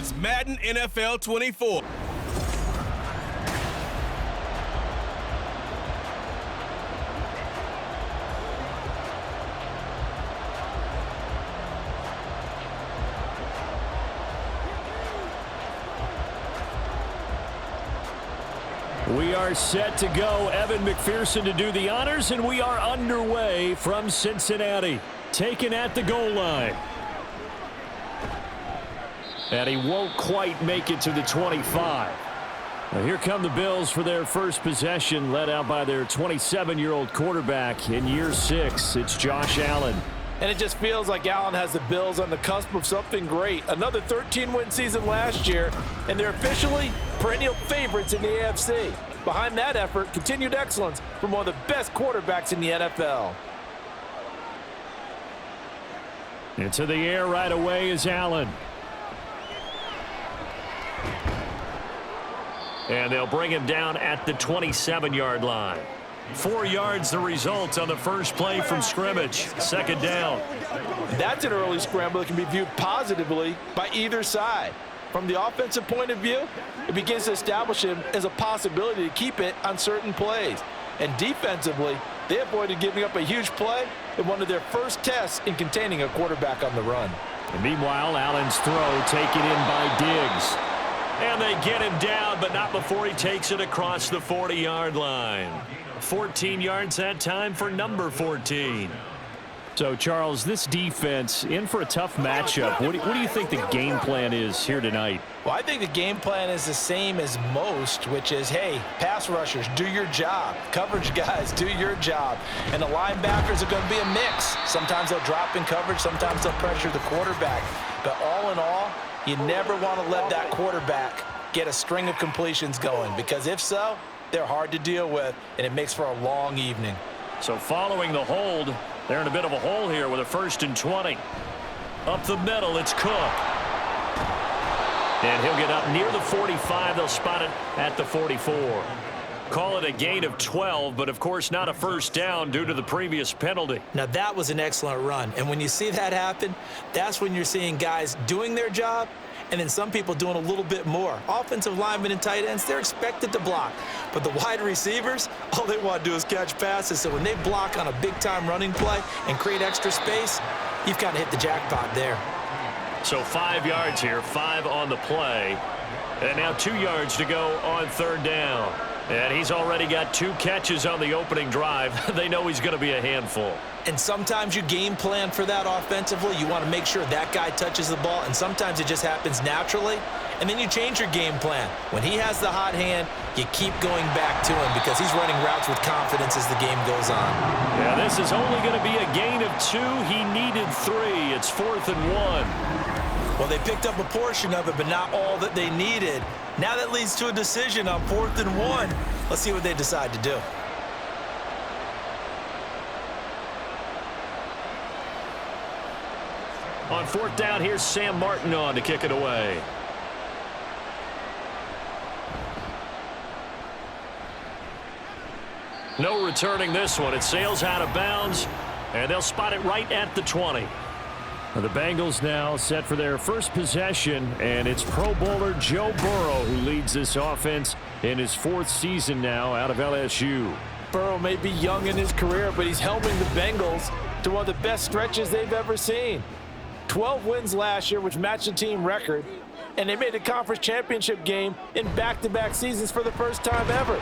It's Madden NFL 24. We are set to go. Evan McPherson to do the honors, and we are underway from Cincinnati. Taken at the goal line. And he won't quite make it to the 25. Now here come the Bills for their first possession, led out by their 27-year-old quarterback in year 6. It's Josh Allen. And it just feels like Allen has the Bills on the cusp of something great. Another 13-win season last year, and they're officially perennial favorites in the AFC. Behind that effort, continued excellence from one of the best quarterbacks in the NFL. Into the air right away is Allen. And they'll bring him down at the 27-yard line. 4 yards the result on the first play from scrimmage. Second down. That's an early scramble that can be viewed positively by either side. From the offensive point of view, it begins to establish him as a possibility to keep it on certain plays. And defensively, they avoided giving up a huge play in one of their first tests in containing a quarterback on the run. And meanwhile, Allen's throw taken in by Diggs. And they get him down, but not before he takes it across the 40-yard line. 14 yards that time for number 14. So, Charles, this defense in for a tough matchup. What do you think the game plan is here tonight? Well, I think the game plan is the same as most, which is, hey, pass rushers, do your job. Coverage guys, do your job. And the linebackers are going to be a mix. Sometimes they'll drop in coverage. Sometimes they'll pressure the quarterback. But all in all, you never want to let that quarterback get a string of completions going, because if so, they're hard to deal with, and it makes for a long evening. So following the hold, they're in a bit of a hole here with a 1st and 20. Up the middle, it's Cook. And he'll get up near the 45. They'll spot it at the 44. Call it a gain of 12, but of course not a first down due to the previous penalty. Now that was an excellent run, and when you see that happen, that's when you're seeing guys doing their job, and then some people doing a little bit more. Offensive linemen and tight ends, they're expected to block. But the wide receivers, all they want to do is catch passes. So when they block on a big-time running play and create extra space, you've kind of hit the jackpot there. So 5 yards here, 5 on the play. And now 2 yards to go on 3rd down. And he's already got 2 catches on the opening drive. They know he's going to be a handful. And sometimes you game plan for that offensively. You want to make sure that guy touches the ball, and sometimes it just happens naturally. And then you change your game plan. When he has the hot hand, you keep going back to him because he's running routes with confidence as the game goes on. Yeah, this is only going to be a gain of 2. He needed 3. It's 4th and 1. Well, they picked up a portion of it, but not all that they needed. Now that leads to a decision on 4th and 1. Let's see what they decide to do. On 4th down, here's Sam Martin on to kick it away. No returning this one. It sails out of bounds, and they'll spot it right at the 20. The Bengals now set for their first possession, and it's Pro Bowler Joe Burrow who leads this offense in his 4th season now out of LSU. Burrow may be young in his career, but he's helming the Bengals to one of the best stretches they've ever seen. 12 wins last year, which matched the team record, and they made the conference championship game in back-to-back seasons for the first time ever.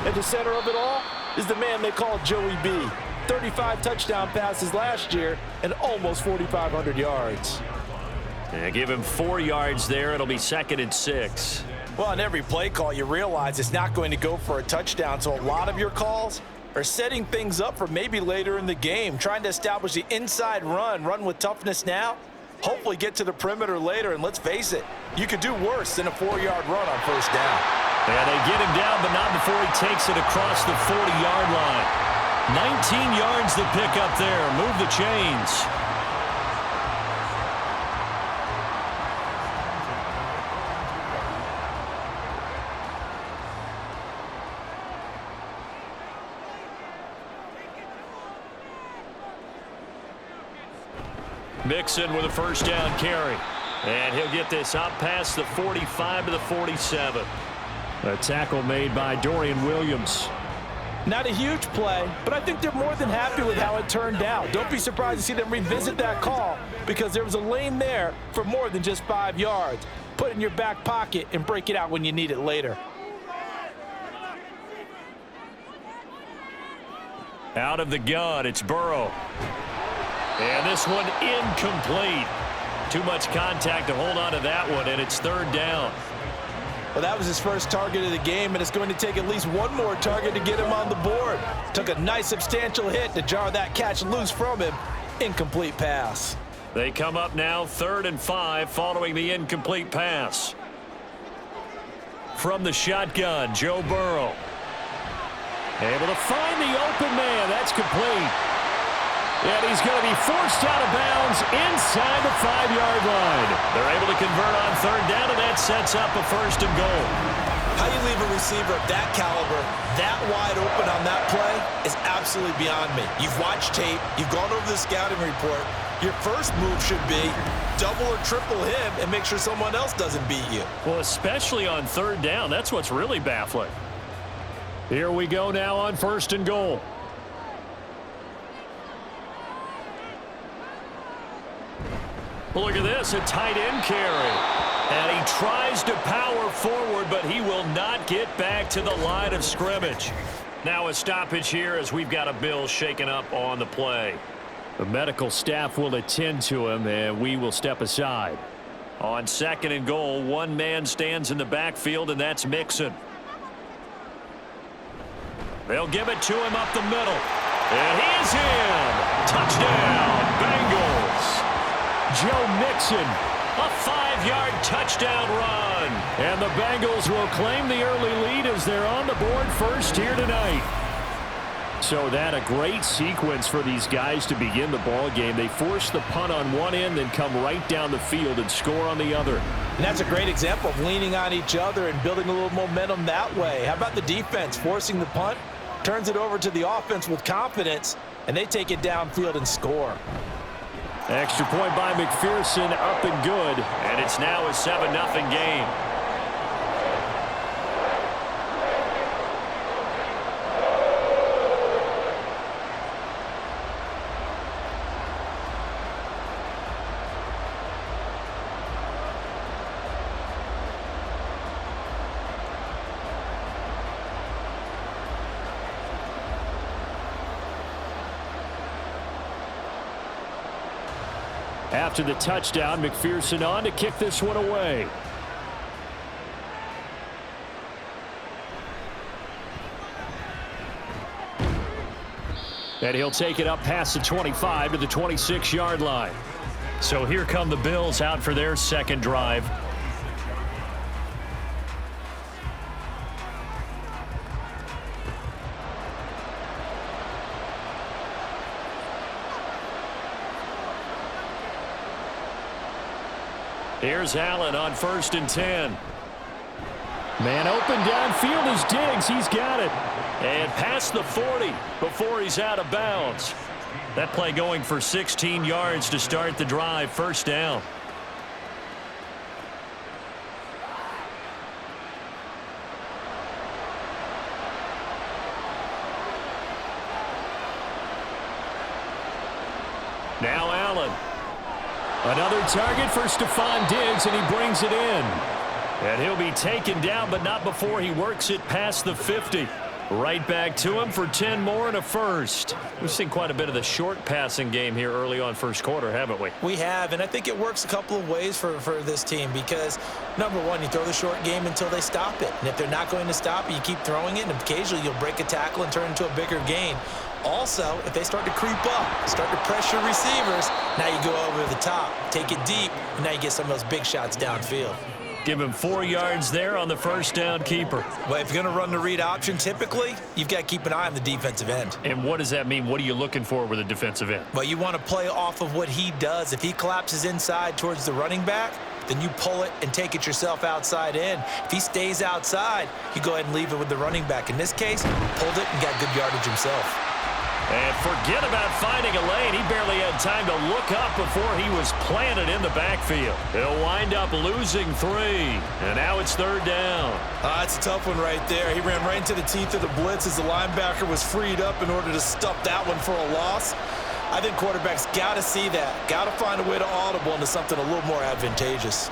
At the center of it all is the man they call Joey B. 35 touchdown passes last year and almost 4,500 yards. Yeah, give him 4 yards there. It'll be 2nd and 6. Well, on every play call, you realize it's not going to go for a touchdown, so a lot of your calls are setting things up for maybe later in the game, trying to establish the inside run with toughness now, hopefully get to the perimeter later, and let's face it, you could do worse than a 4-yard run on 1st down. Yeah, they get him down, but not before he takes it across the 40-yard line. 19 yards to pick up there. Move the chains. Mixon with a 1st down carry. And he'll get this up past the 45 to the 47. A tackle made by Dorian Williams. Not a huge play, but I think they're more than happy with how it turned out. Don't be surprised to see them revisit that call because there was a lane there for more than just 5 yards. Put it in your back pocket and break it out when you need it later. Out of the gun, it's Burrow. And this one incomplete. Too much contact to hold on to that one, and it's 3rd down. Well, that was his first target of the game, and it's going to take at least one more target to get him on the board. Took a nice substantial hit to jar that catch loose from him. Incomplete pass. They come up now 3rd and 5 following the incomplete pass. From the shotgun, Joe Burrow. Able to find the open man. That's complete. And he's going to be forced out of bounds inside the 5-yard line. They're able to convert on 3rd down, and that sets up a 1st and goal. How you leave a receiver of that caliber that wide open on that play is absolutely beyond me. You've watched tape. You've gone over the scouting report. Your first move should be double or triple him and make sure someone else doesn't beat you. Well, especially on 3rd down. That's what's really baffling. Here we go now on 1st and goal. Look at this, a tight end carry. And he tries to power forward, but he will not get back to the line of scrimmage. Now a stoppage here as we've got a Bill shaken up on the play. The medical staff will attend to him, and we will step aside. On 2nd and goal, one man stands in the backfield, and that's Mixon. They'll give it to him up the middle. And he is in. Touchdown, Bengals. Joe Mixon, a 5-yard touchdown run. And the Bengals will claim the early lead as they're on the board first here tonight. So that a great sequence for these guys to begin the ball game. They force the punt on one end, then come right down the field and score on the other. And that's a great example of leaning on each other and building a little momentum that way. How about the defense forcing the punt? Turns it over to the offense with confidence, and they take it downfield and score. Extra point by McPherson, up and good. And it's now a 7-0 game. After the touchdown, McPherson on to kick this one away. And he'll take it up past the 25 to the 26-yard line. So here come the Bills out for their 2nd drive. Here's Allen on 1st and 10. Man open downfield is Diggs. He's got it. And past the 40 before he's out of bounds. That play going for 16 yards to start the drive. 1st down. Now Allen. Another target for Stephon Diggs, and he brings it in. And he'll be taken down, but not before he works it past the 50. Right back to him for 10 more and a 1st. We've seen quite a bit of the short passing game here early on 1st quarter, haven't we? We have, and I think it works a couple of ways for this team because, number one, you throw the short game until they stop it. And if they're not going to stop it, you keep throwing it, and occasionally you'll break a tackle and turn it into a bigger gain. Also, if they start to creep up, start to pressure receivers, now you go over the top, take it deep, and now you get some of those big shots downfield. Give him 4 yards there on the 1st down keeper. Well, if you're going to run the read option, typically, you've got to keep an eye on the defensive end. And what does that mean? What are you looking for with a defensive end? Well, you want to play off of what he does. If he collapses inside towards the running back, then you pull it and take it yourself outside in. If he stays outside, you go ahead and leave it with the running back. In this case, pulled it and got good yardage himself. And forget about finding a lane. He barely had time to look up before he was planted in the backfield. He'll wind up losing 3. And now it's 3rd down. It's a tough one right there. He ran right into the teeth of the blitz as the linebacker was freed up in order to stuff that one for a loss. I think quarterbacks got to see that. Got to find a way to audible into something a little more advantageous.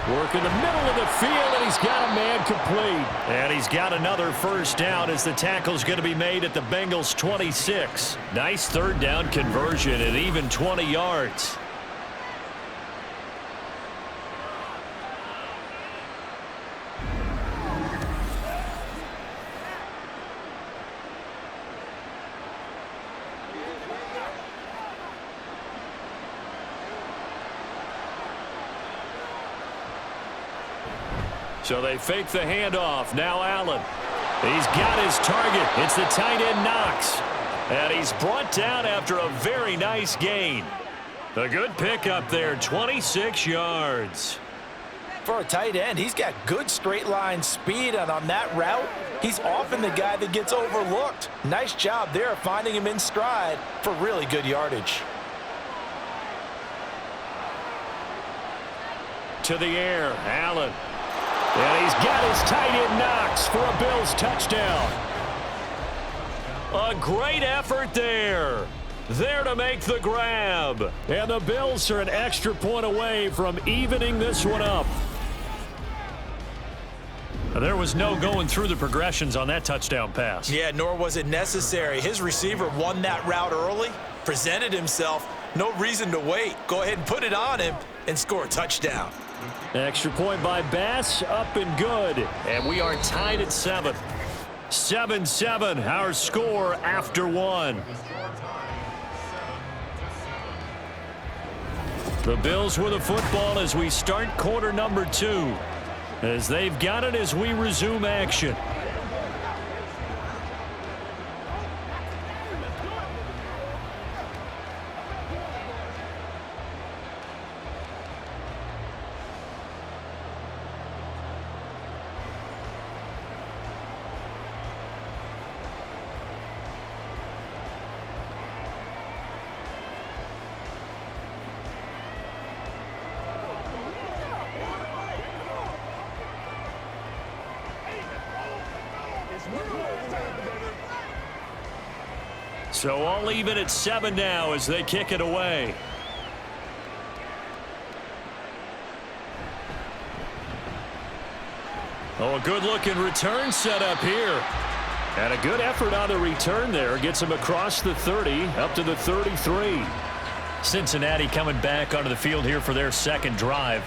Work in the middle of the field, and he's got a man complete. And he's got another first down as the tackle's going to be made at the Bengals' 26. Nice 3rd down conversion at even 20 yards. So they fake the handoff. Now Allen. He's got his target. It's the tight end Knox. And he's brought down after a very nice gain. A good pickup there, 26 yards. For a tight end, he's got good straight line speed, and on that route, he's often the guy that gets overlooked. Nice job there finding him in stride for really good yardage. To the air, Allen. And he's got his tight end Knox for a Bills touchdown. A great effort there. There to make the grab. And the Bills are an extra point away from evening this one up. There was no going through the progressions on that touchdown pass. Yeah, nor was it necessary. His receiver won that route early, presented himself. No reason to wait. Go ahead and put it on him and score a touchdown. Extra point by Bass, up and good. And we are tied at 7. 7-7, our score after 1. The Bills with the football as we start quarter number 2. As they've got it as we resume action. So all even at 7 now as they kick it away. Oh, a good-looking return set up here. And a good effort on the return there. Gets him across the 30, up to the 33. Cincinnati coming back onto the field here for their second drive.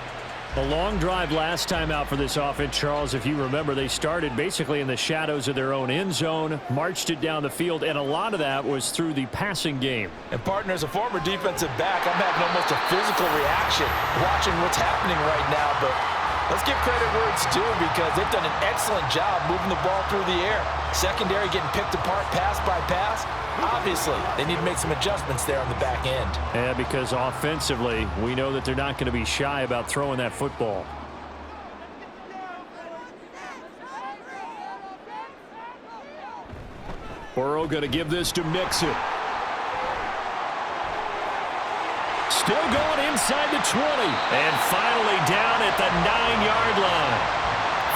A long drive last time out for this offense, Charles. If you remember, they started basically in the shadows of their own end zone, marched it down the field, and a lot of that was through the passing game. And, partner, as a former defensive back, I'm having almost a physical reaction watching what's happening right now. But let's give credit where it's due because they've done an excellent job moving the ball through the air. Secondary getting picked apart pass by pass. Obviously, they need to make some adjustments there on the back end. Yeah, because offensively, we know that they're not going to be shy about throwing that football. Burrow going to give this to Mixon. Still going inside the 20. And finally down at the 9-yard line.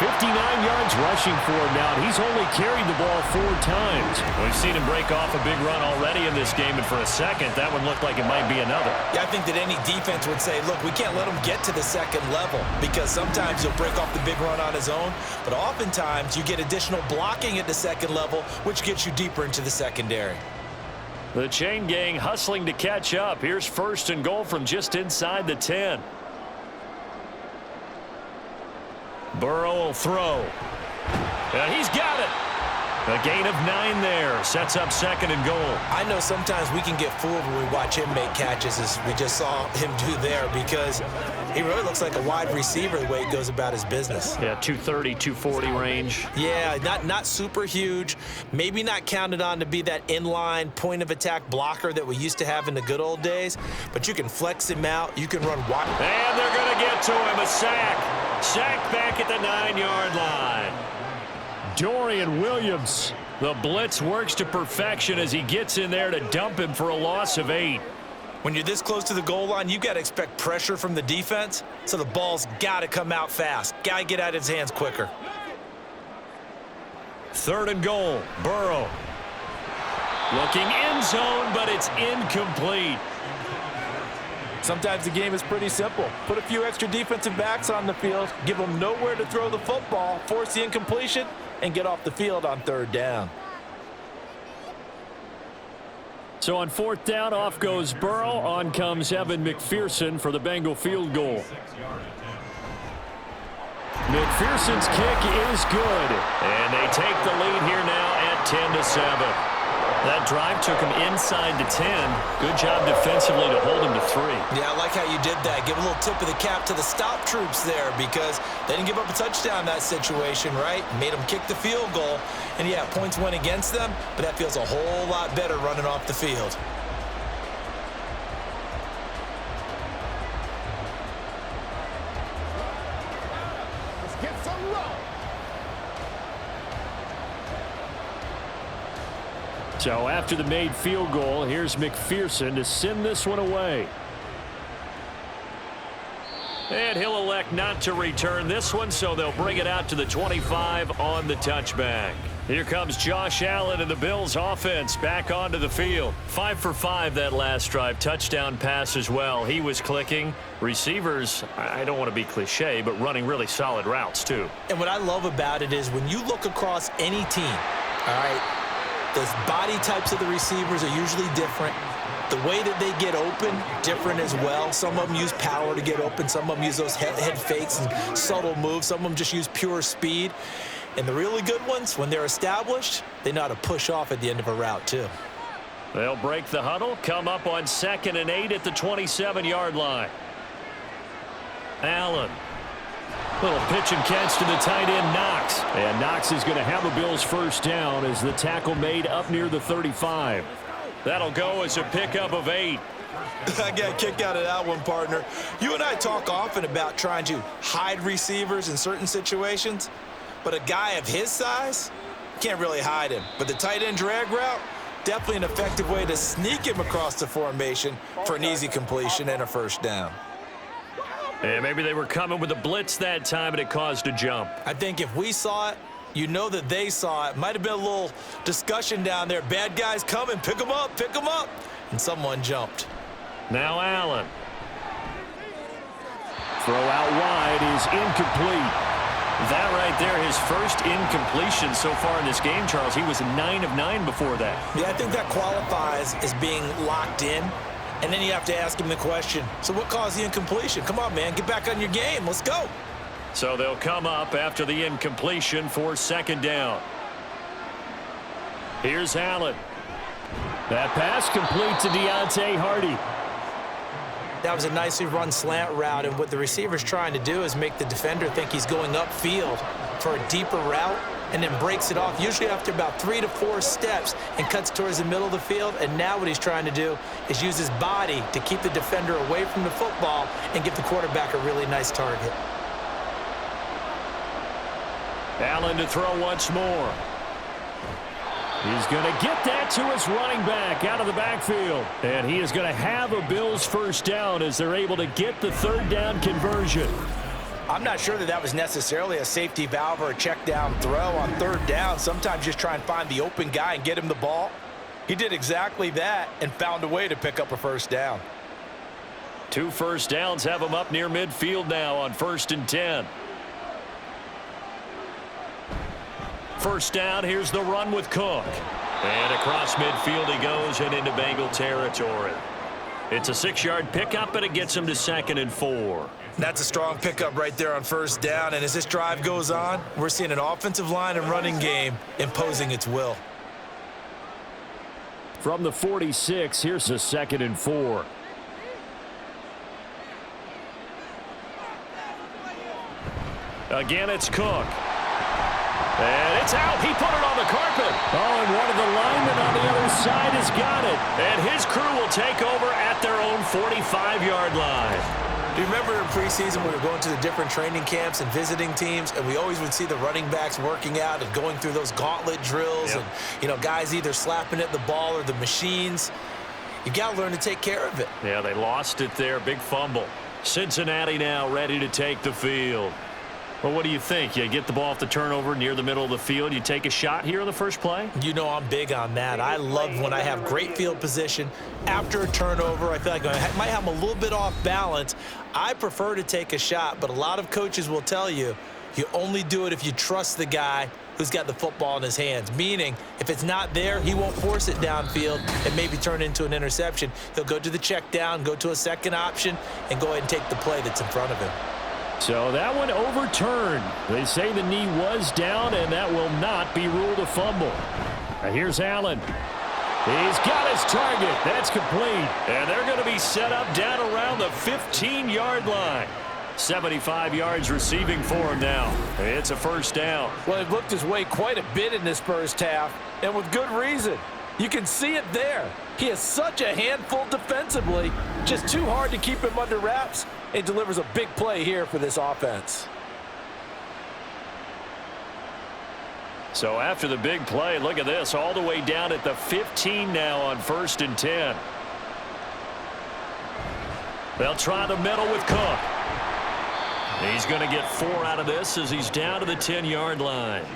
59 yards rushing for him now, and he's only carried the ball 4 times. We've seen him break off a big run already in this game, and for a second, that one looked like it might be another. Yeah, I think that any defense would say, look, we can't let him get to the second level because sometimes he'll break off the big run on his own, but oftentimes you get additional blocking at the second level, which gets you deeper into the secondary. The chain gang hustling to catch up. Here's 1st and goal from just inside the 10. Burrow will throw. And he's got it. A gain of 9 there. Sets up 2nd and goal. I know sometimes we can get fooled when we watch him make catches as we just saw him do there because he really looks like a wide receiver the way he goes about his business. Yeah, 230, 240 range. Yeah, not super huge. Maybe not counted on to be that inline point of attack blocker that we used to have in the good old days, but you can flex him out. You can run wide. And they're going to get to him. A sack. Sack back at the 9-yard line. Dorian Williams The blitz works to perfection as he gets in there to dump him for a loss of 8. When you're this close to the goal line, you got to expect pressure from the defense, so the ball's got to come out fast. Got to get out of his hands quicker. 3rd and goal, Burrow. Looking end zone, but it's incomplete. Sometimes the game is pretty simple. Put a few extra defensive backs on the field, give them nowhere to throw the football, force the incompletion, and get off the field on 3rd down. So on 4th down, off goes Burrow. On comes Evan McPherson for the Bengal field goal. McPherson's kick is good. And they take the lead here now at 10-7. That drive took him inside to 10. Good job defensively to hold him to 3. Yeah, I like how you did that. Give a little tip of the cap to the stop troops there because they didn't give up a touchdown in that situation, right? Made them kick the field goal. And, yeah, points went against them, but that feels a whole lot better running off the field. Let's get some love. So after the made field goal, here's McPherson to send this one away. And he'll elect not to return this one, so they'll bring it out to the 25 on the touchback. Here comes Josh Allen and the Bills offense back onto the field. 5 for 5 that last drive. Touchdown pass as well. He was clicking. Receivers, I don't want to be cliche, but running really solid routes too. And what I love about it is when you look across any team, all right, the body types of the receivers are usually different. The way that they get open, different as well. Some of them use power to get open. Some of them use those head fakes and subtle moves. Some of them just use pure speed. And the really good ones, when they're established, they know how to push off at the end of a route too. They'll break the huddle, come up on 2nd and 8 at the 27-yard line. Allen. Little pitch and catch to the tight end, Knox. And Knox is going to have a Bills first down as the tackle made up near the 35. That'll go as a pickup of 8. I got a kick out of that one, partner. You and I talk often about trying to hide receivers in certain situations, but a guy of his size, can't really hide him. But the tight end drag route, definitely an effective way to sneak him across the formation for an easy completion and a first down. And maybe they were coming with a blitz that time and it caused a jump. I think if we saw it, you know that they saw it. Might have been a little discussion down there. Bad guys coming, pick them up, and someone jumped. Now Allen. Throw out wide is incomplete. That right there, his first incompletion so far in this game, Charles. He was 9 of 9 before that. Yeah, I think that qualifies as being locked in. And then you have to ask him the question, so what caused the incompletion? Come on, man, get back on your game. Let's go. So they'll come up after the incompletion for 2nd down. Here's Allen. That pass complete to Deontay Hardy. That was a nicely run slant route, and what the receiver's trying to do is make the defender think he's going upfield for a deeper route and then breaks it off, usually after about 3 to 4 steps, and cuts towards the middle of the field. And now what he's trying to do is use his body to keep the defender away from the football and give the quarterback a really nice target. Allen to throw once more. He's going to get that to his running back out of the backfield. And he is going to have a Bills first down as they're able to get the 3rd down conversion. I'm not sure that that was necessarily a safety valve or a check down throw on 3rd down. Sometimes just try and find the open guy and get him the ball. He did exactly that and found a way to pick up a first down. 2 first downs have him up near midfield now on 1st and 10. First down, here's the run with Cook. And across midfield he goes and into Bengal territory. It's a 6-yard pickup, and it gets him to 2nd and 4. That's a strong pickup right there on first down. And as this drive goes on, we're seeing an offensive line and running game imposing its will. From the 46, here's a 2nd and 4. Again, it's Cook. And it's out. He put it on the carpet. Oh, and one of the linemen on the other side has got it. And his crew will take over at their own 45-yard line. Do you remember in preseason we were going to the different training camps and visiting teams, and we always would see the running backs working out and going through those gauntlet drills, and, you know, guys either slapping at the ball or the machines. You got to learn to take care of it. Yeah, they lost it there. Big fumble. Cincinnati now ready to take the field. Well, what do you think? You get the ball off the turnover near the middle of the field. You take a shot here on the first play? You know I'm big on that. I love when I have great field position. After a turnover, I feel like I might have them a little bit off balance. I prefer to take a shot, but a lot of coaches will tell you, you only do it if you trust the guy who's got the football in his hands. Meaning, if it's not there, he won't force it downfield and maybe turn it into an interception. He'll go to the check down, go to a second option, and go ahead and take the play that's in front of him. So that one overturned. They say the knee was down, and that will not be ruled a fumble. Now here's Allen. He's got his target. That's complete. And they're going to be set up down around the 15-yard line. 75 yards receiving for him now. It's a first down. Well, he looked his way quite a bit in this first half, and with good reason. You can see it there. He is such a handful defensively, just too hard to keep him under wraps. It delivers a big play here for this offense. So after the big play, look at this, all the way down at the 15 now on 1st and 10. They'll try the middle with Cook. He's going to get 4 out of this as he's down to the 10-yard line.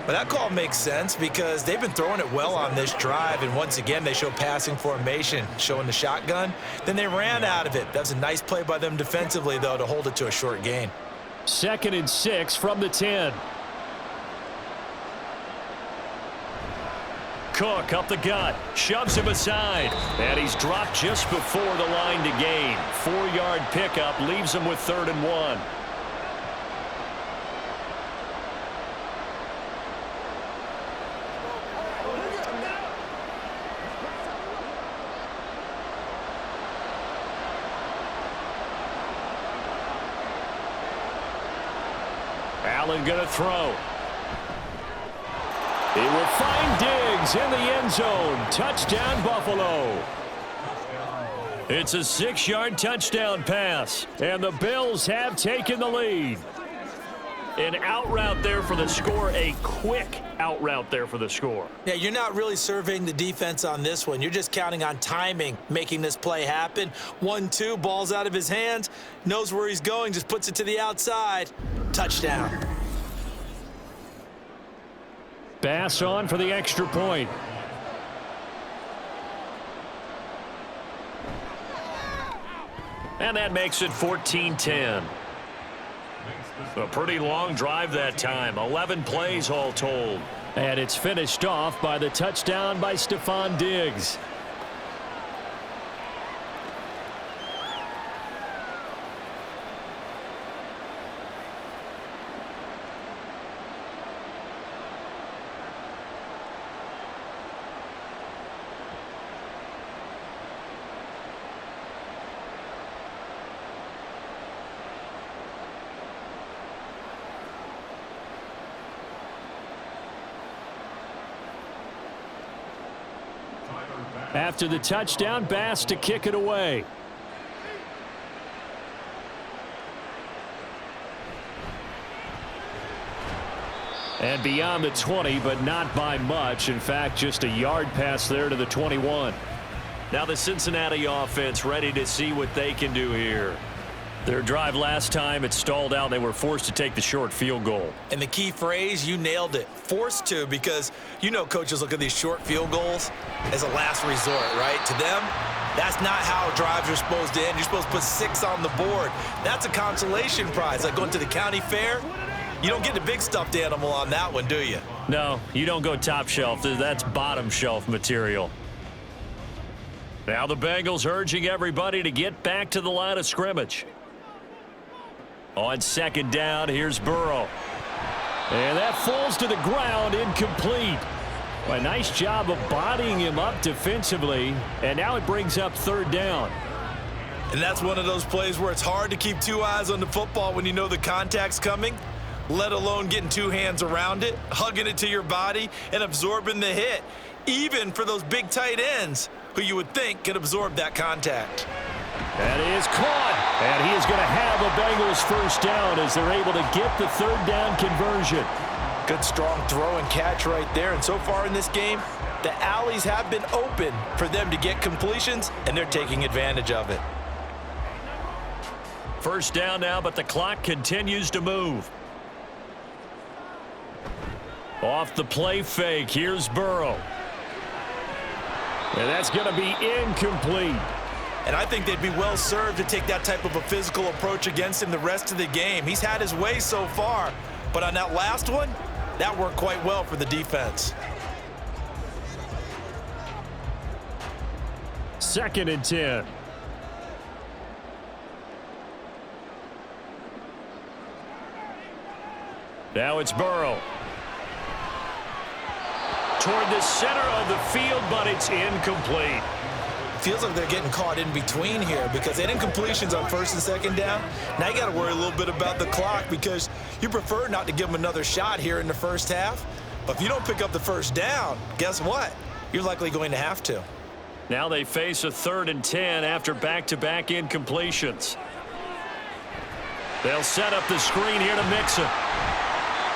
But that call makes sense because they've been throwing it well on this drive, and once again they show passing formation, showing the shotgun. Then they ran out of it. That's a nice play by them defensively, though, to hold it to a short gain. 2nd and 6 from the 10. Cook up the gut, shoves him aside, and he's dropped just before the line to gain. 4-yard pickup leaves him with 3rd and 1. Allen going to throw. He will find Diggs in the end zone. Touchdown, Buffalo. It's a 6-yard touchdown pass, and the Bills have taken the lead. An out route there for the score, a quick out route there for the score. Yeah, you're not really surveying the defense on this one. You're just counting on timing, making this play happen. 1-2, ball's out of his hands, knows where he's going, just puts it to the outside. Touchdown. Bass on for the extra point. And that makes it 14-10. A pretty long drive that time. 11 plays all told. And it's finished off by the touchdown by Stephon Diggs. After the touchdown, Bass to kick it away. And beyond the 20, but not by much. In fact, just a yard pass there to the 21. Now the Cincinnati offense ready to see what they can do here. Their drive last time, it stalled out. They were forced to take the short field goal. And the key phrase, you nailed it. Forced to, because you know coaches look at these short field goals as a last resort, right? To them, that's not how drives are supposed to end. You're supposed to put 6 on the board. That's a consolation prize, like going to the county fair. You don't get the big stuffed animal on that one, do you? No, you don't go top shelf. That's bottom shelf material. Now the Bengals urging everybody to get back to the line of scrimmage. On 2nd down, here's Burrow. And that falls to the ground, incomplete. A nice job of bodying him up defensively, and now it brings up 3rd down. And that's one of those plays where it's hard to keep 2 eyes on the football when you know the contact's coming, let alone getting 2 hands around it, hugging it to your body, and absorbing the hit, even for those big tight ends who you would think could absorb that contact. That is caught. And he is going to have a Bengals first down as they're able to get the third down conversion. Good strong throw and catch right there. And so far in this game, the alleys have been open for them to get completions, and they're taking advantage of it. First down now, but the clock continues to move. Off the play fake, here's Burrow. And that's going to be incomplete. And I think they'd be well served to take that type of a physical approach against him the rest of the game. He's had his way so far, but on that last one, that worked quite well for the defense. 2nd and 10. Now it's Burrow. Toward the center of the field, but it's incomplete. Feels like they're getting caught in between here because they didn't incompletions on 1st and 2nd down. Now you got to worry a little bit about the clock because you prefer not to give them another shot here in the first half. But if you don't pick up the first down, guess what? You're likely going to have to. Now they face a 3rd and 10 after back-to-back incompletions. They'll set up the screen here to Mixon.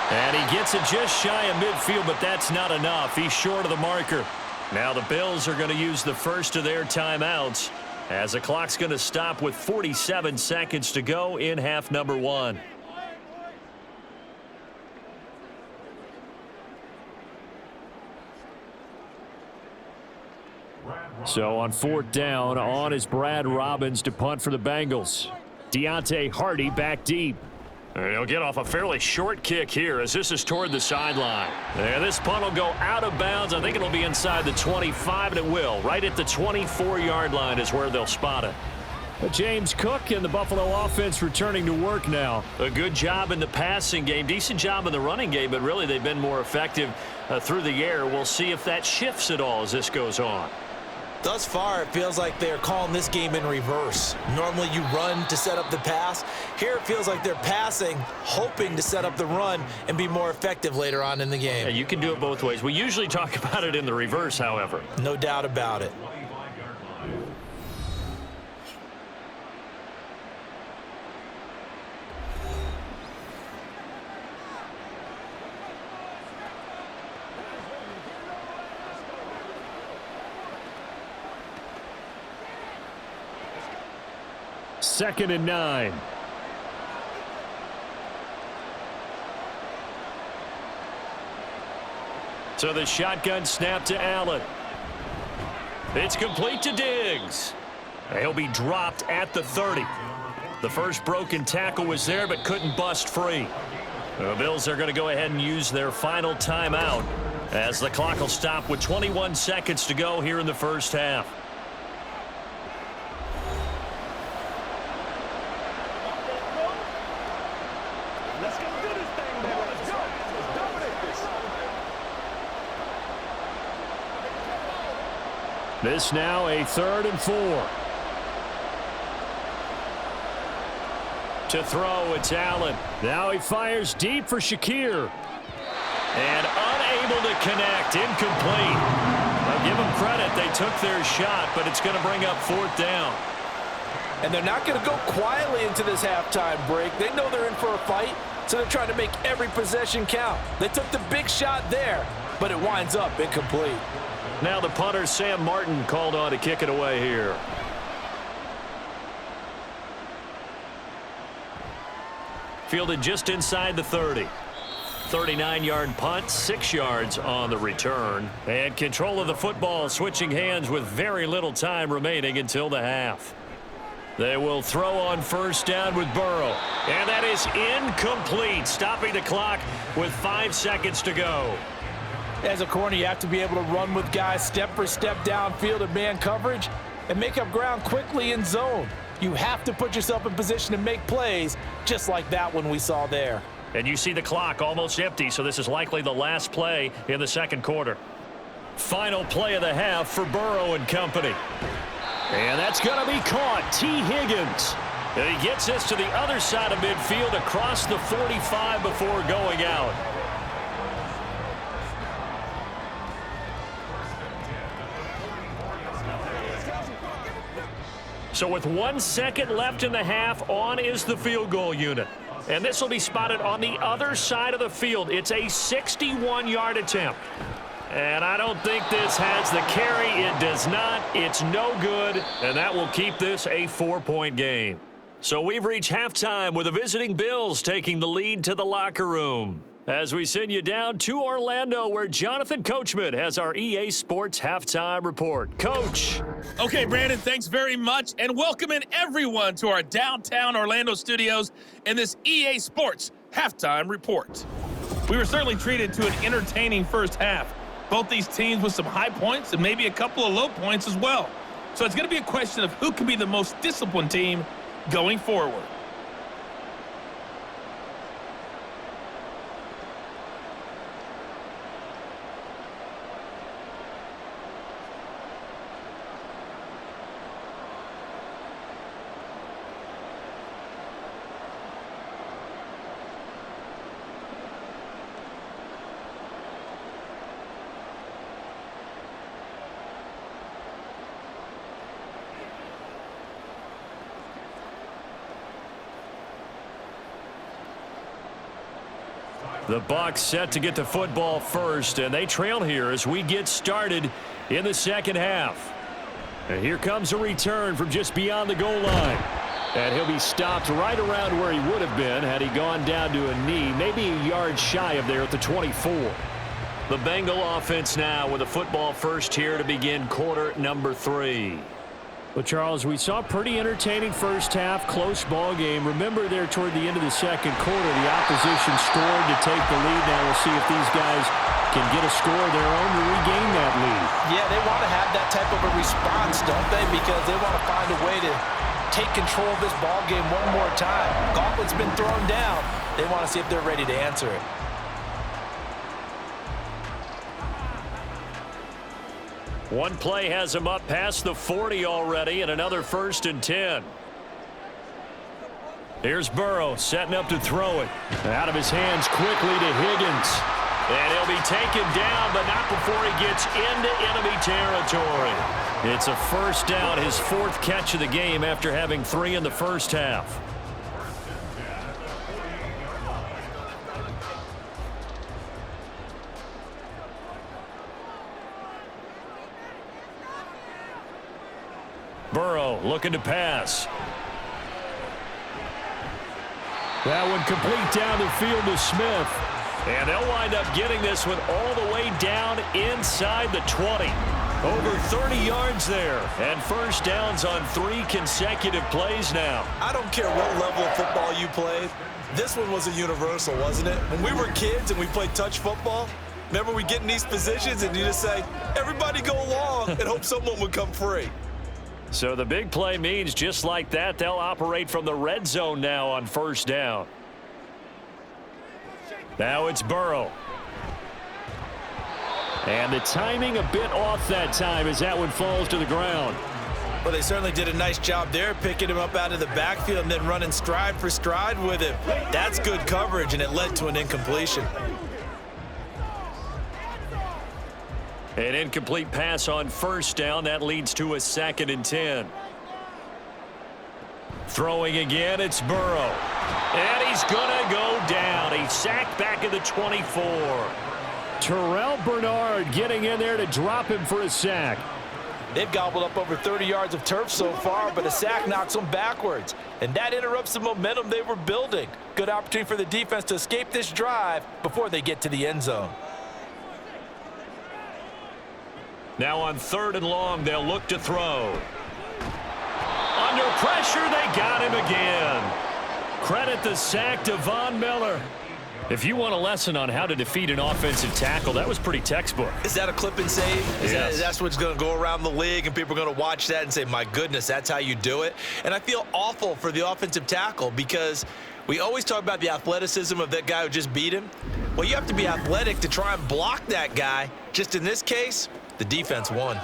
And he gets it just shy of midfield, but that's not enough. He's short of the marker. Now the Bills are going to use the first of their timeouts as the clock's going to stop with 47 seconds to go in half number 1. So on 4th down, on is Brad Robbins to punt for the Bengals. Deontay Hardy back deep. And he'll get off a fairly short kick here as this is toward the sideline. And this punt will go out of bounds. I think it'll be inside the 25, and it will. Right at the 24-yard line is where they'll spot it. But James Cook and the Buffalo offense returning to work now. A good job in the passing game, decent job in the running game, but really they've been more effective through the air. We'll see if that shifts at all as this goes on. Thus far, it feels like they're calling this game in reverse. Normally you run to set up the pass. Here it feels like they're passing, hoping to set up the run and be more effective later on in the game. Yeah, you can do it both ways. We usually talk about it in the reverse, however. No doubt about it. Second and 9. So the shotgun snap to Allen. It's complete to Diggs. He'll be dropped at the 30. The first broken tackle was there but couldn't bust free. The Bills are going to go ahead and use their final timeout as the clock will stop with 21 seconds to go here in the first half. This now a 3rd and 4. To throw, it's Allen. Now he fires deep for Shakir. And unable to connect, incomplete. I'll give them credit, they took their shot, but it's going to bring up 4th down. And they're not going to go quietly into this halftime break. They know they're in for a fight, so they're trying to make every possession count. They took the big shot there, but it winds up incomplete. Now the punter, Sam Martin, called on to kick it away here. Fielded just inside the 30. 39-yard punt, 6 yards on the return. And control of the football switching hands with very little time remaining until the half. They will throw on first down with Burrow. And that is incomplete, stopping the clock with 5 seconds to go. As a corner, you have to be able to run with guys step for step downfield in man coverage and make up ground quickly in zone. You have to put yourself in position to make plays just like that one we saw there. And you see the clock almost empty, so this is likely the last play in the second quarter. Final play of the half for Burrow and company. And that's going to be caught. T. Higgins. And he gets this to the other side of midfield across the 45 before going out. So with 1 second left in the half, on is the field goal unit. And this will be spotted on the other side of the field. It's a 61-yard attempt. And I don't think this has the carry. It does not. It's no good. And that will keep this a 4-point game. So we've reached halftime with the visiting Bills taking the lead to the locker room. As we send you down to Orlando, where Jonathan Coachman has our EA Sports Halftime Report. Coach. Okay, Brandon, thanks very much, and welcoming everyone to our downtown Orlando studios in this EA Sports Halftime Report. We were certainly treated to an entertaining first half. Both these teams with some high points and maybe a couple of low points as well. So it's going to be a question of who can be the most disciplined team going forward. The Bucs set to get the football first, and they trail here as we get started in the second half. And here comes a return from just beyond the goal line. And he'll be stopped right around where he would have been had he gone down to a knee, maybe a yard shy of there at the 24. The Bengal offense now with the football first here to begin quarter number 3. Well, Charles, we saw a pretty entertaining first half, close ball game. Remember there toward the end of the second quarter, the opposition scored to take the lead. Now we'll see if these guys can get a score of their own to regain that lead. Yeah, they want to have that type of a response, don't they? Because they want to find a way to take control of this ball game one more time. Gauntlet's been thrown down. They want to see if they're ready to answer it. One play has him up past the 40 already, and another 1st and 10. Here's Burrow setting up to throw it. Out of his hands quickly to Higgins. And he'll be taken down, but not before he gets into enemy territory. It's a first down, his 4th catch of the game after having 3 in the first half. Burrow looking to pass. That one complete down the field to Smith. And they'll wind up getting this one all the way down inside the 20. Over 30 yards there. And first downs on 3 consecutive plays now. I don't care what level of football you played. This one was a universal, wasn't it? When we were kids and we played touch football, remember we get in these positions and you just say, everybody go along and hope someone would come free. So the big play means just like that, they'll operate from the red zone now on first down. Now it's Burrow. And the timing a bit off that time as that one falls to the ground. Well, they certainly did a nice job there, picking him up out of the backfield and then running stride for stride with him. That's good coverage, and it led to an incompletion. An incomplete pass on first down. That leads to a 2nd and 10. Throwing again, it's Burrow. And he's going to go down. He's sacked back at the 24. Terrell Bernard getting in there to drop him for a sack. They've gobbled up over 30 yards of turf so far, but a sack knocks them backwards. And that interrupts the momentum they were building. Good opportunity for the defense to escape this drive before they get to the end zone. Now on 3rd and long, they'll look to throw. Under pressure, they got him again. Credit the sack to Von Miller. If you want a lesson on how to defeat an offensive tackle, that was pretty textbook. Is that a clip and save? Yes. That's what's going to go around the league, and people are going to watch that and say, my goodness, that's how you do it. And I feel awful for the offensive tackle because we always talk about the athleticism of that guy who just beat him. Well, you have to be athletic to try and block that guy. Just in this case, the defense won.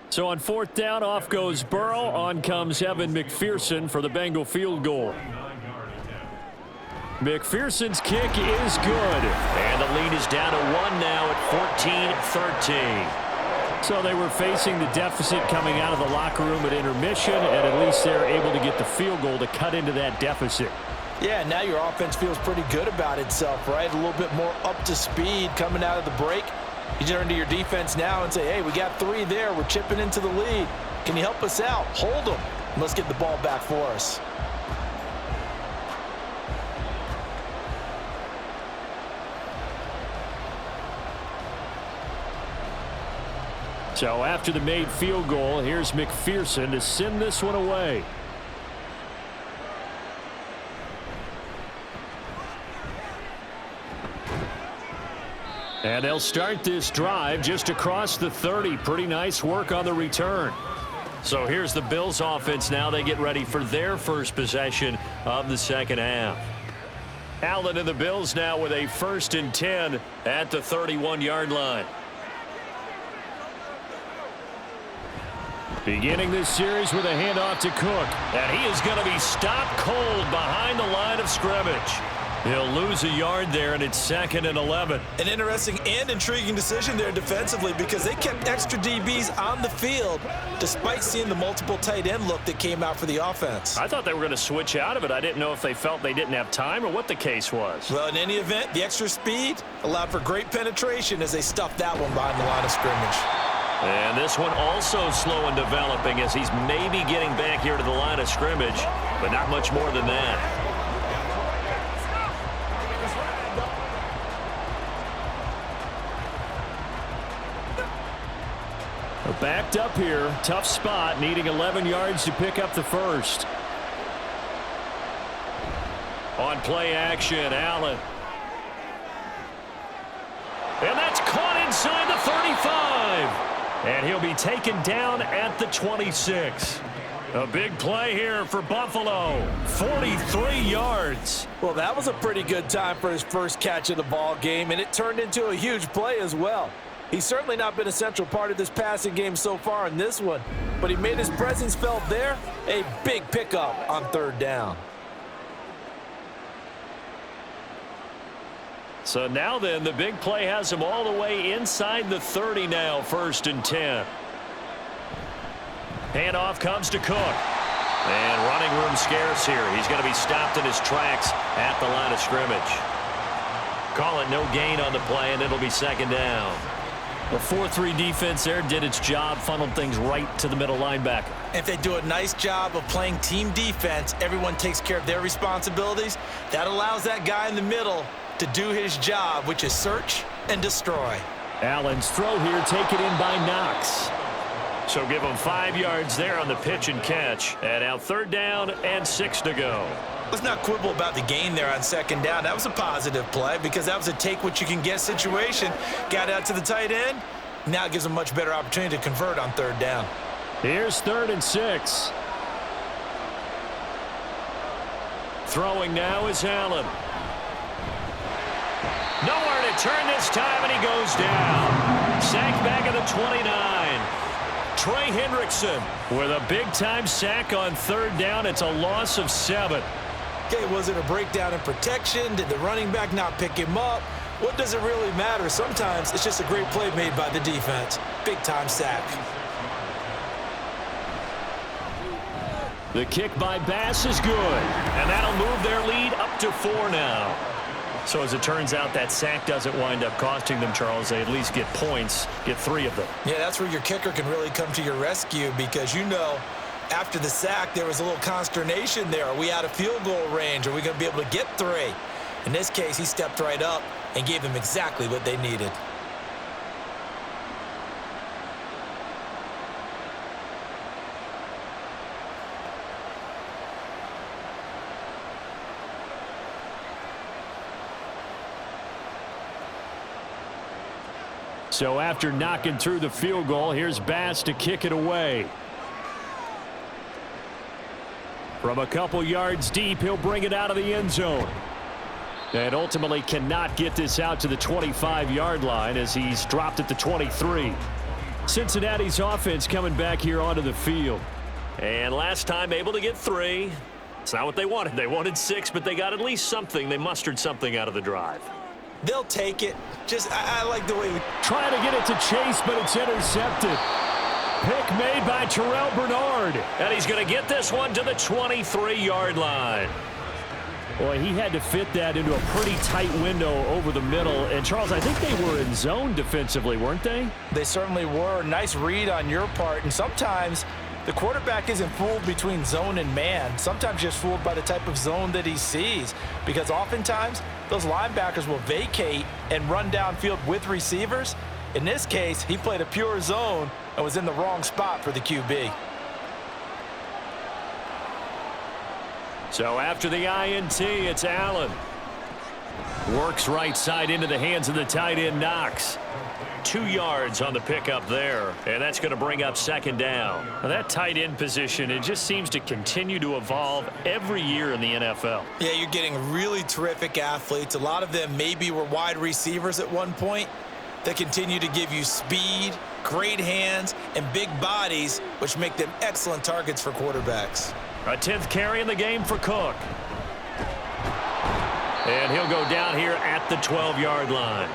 So on 4th down, off goes Burrow. On comes Evan McPherson for the Bengal field goal. McPherson's kick is good. And the lead is down to 1 now at 14-13. So they were facing the deficit coming out of the locker room at intermission, and at least they're able to get the field goal to cut into that deficit. Yeah, now your offense feels pretty good about itself, right? A little bit more up to speed coming out of the break. You turn to your defense now and say, hey, we got 3 there. We're chipping into the lead. Can you help us out? Hold them. Let's get the ball back for us. So after the made field goal, here's McPherson to send this one away. And they'll start this drive just across the 30. Pretty nice work on the return. So here's the Bills offense now. They get ready for their first possession of the second half. Allen and the Bills now with a 1st and 10 at the 31-yard line. Beginning this series with a handoff to Cook. And he is going to be stopped cold behind the line of scrimmage. He'll lose a yard there, and it's 2nd and 11. An interesting and intriguing decision there defensively because they kept extra DBs on the field despite seeing the multiple tight end look that came out for the offense. I thought they were going to switch out of it. I didn't know if they felt they didn't have time or what the case was. Well, in any event, the extra speed allowed for great penetration as they stuffed that one behind the line of scrimmage. And this one also slow in developing as he's maybe getting back here to the line of scrimmage, but not much more than that. Backed up here, tough spot, needing 11 yards to pick up the first. On play action, Allen. And that's caught inside the 35. And he'll be taken down at the 26. A big play here for Buffalo. 43 yards. Well, that was a pretty good time for his first catch of the ball game, and it turned into a huge play as well. He's certainly not been a central part of this passing game so far in this one, but he made his presence felt there. A big pickup on 3rd down. So now then, the big play has him all the way inside the 30 now, 1st and 10. Handoff comes to Cook. And running room scarce here. He's going to be stopped in his tracks at the line of scrimmage. Call it no gain on the play, and it'll be 2nd down. The 4-3 defense there did its job, funneled things right to the middle linebacker. If they do a nice job of playing team defense, everyone takes care of their responsibilities. That allows that guy in the middle to do his job, which is search and destroy. Allen's throw here taken in by Knox. So give him 5 yards there on the pitch and catch. And now 3rd down and 6 to go. Let's not quibble about the gain there on 2nd down. That was a positive play because that was a take-what-you-can-get situation. Got out to the tight end. Now it gives them a much better opportunity to convert on 3rd down. Here's 3rd and 6. Throwing now is Allen. Nowhere to turn this time, and he goes down. Sacked back at the 29. Trey Hendrickson with a big-time sack on 3rd down. It's a loss of 7. Okay, was it a breakdown in protection? Did the running back not pick him up? What does it really matter? Sometimes it's just a great play made by the defense. Big-time sack. The kick by Bass is good, and that'll move their lead up to 4 now. So as it turns out, that sack doesn't wind up costing them, Charles. They at least get points, get 3 of them. Yeah, that's where your kicker can really come to your rescue because you know after the sack there was a little consternation there. Are we out of field goal range? Are we going to be able to get 3? In this case, he stepped right up and gave them exactly what they needed. So after knocking through the field goal, here's Bass to kick it away. From a couple yards deep, he'll bring it out of the end zone. And ultimately cannot get this out to the 25-yard line as he's dropped at the 23. Cincinnati's offense coming back here onto the field. And last time able to get 3. It's not what they wanted. They wanted 6, but they got at least something. They mustered something out of the drive. They'll take it. I like the way we... Trying to get it to Chase, but it's intercepted. Pick made by Terrell Bernard. And he's going to get this one to the 23-yard line. Boy, he had to fit that into a pretty tight window over the middle. And, Charles, I think they were in zone defensively, weren't they? They certainly were. Nice read on your part. And sometimes the quarterback isn't fooled between zone and man. Sometimes just fooled by the type of zone that he sees. Because oftentimes, those linebackers will vacate and run downfield with receivers. In this case, he played a pure zone and was in the wrong spot for the QB. So after the INT, it's Allen. Works right side into the hands of the tight end, Knox. 2 yards on the pickup there, and that's going to bring up second down. Now that tight end position, it just seems to continue to evolve every year in the NFL. Yeah, you're getting really terrific athletes. A lot of them maybe were wide receivers at one point that continue to give you speed, great hands, and big bodies, which make them excellent targets for quarterbacks. A 10th carry in the game for Cook. And he'll go down here at the 12-yard line.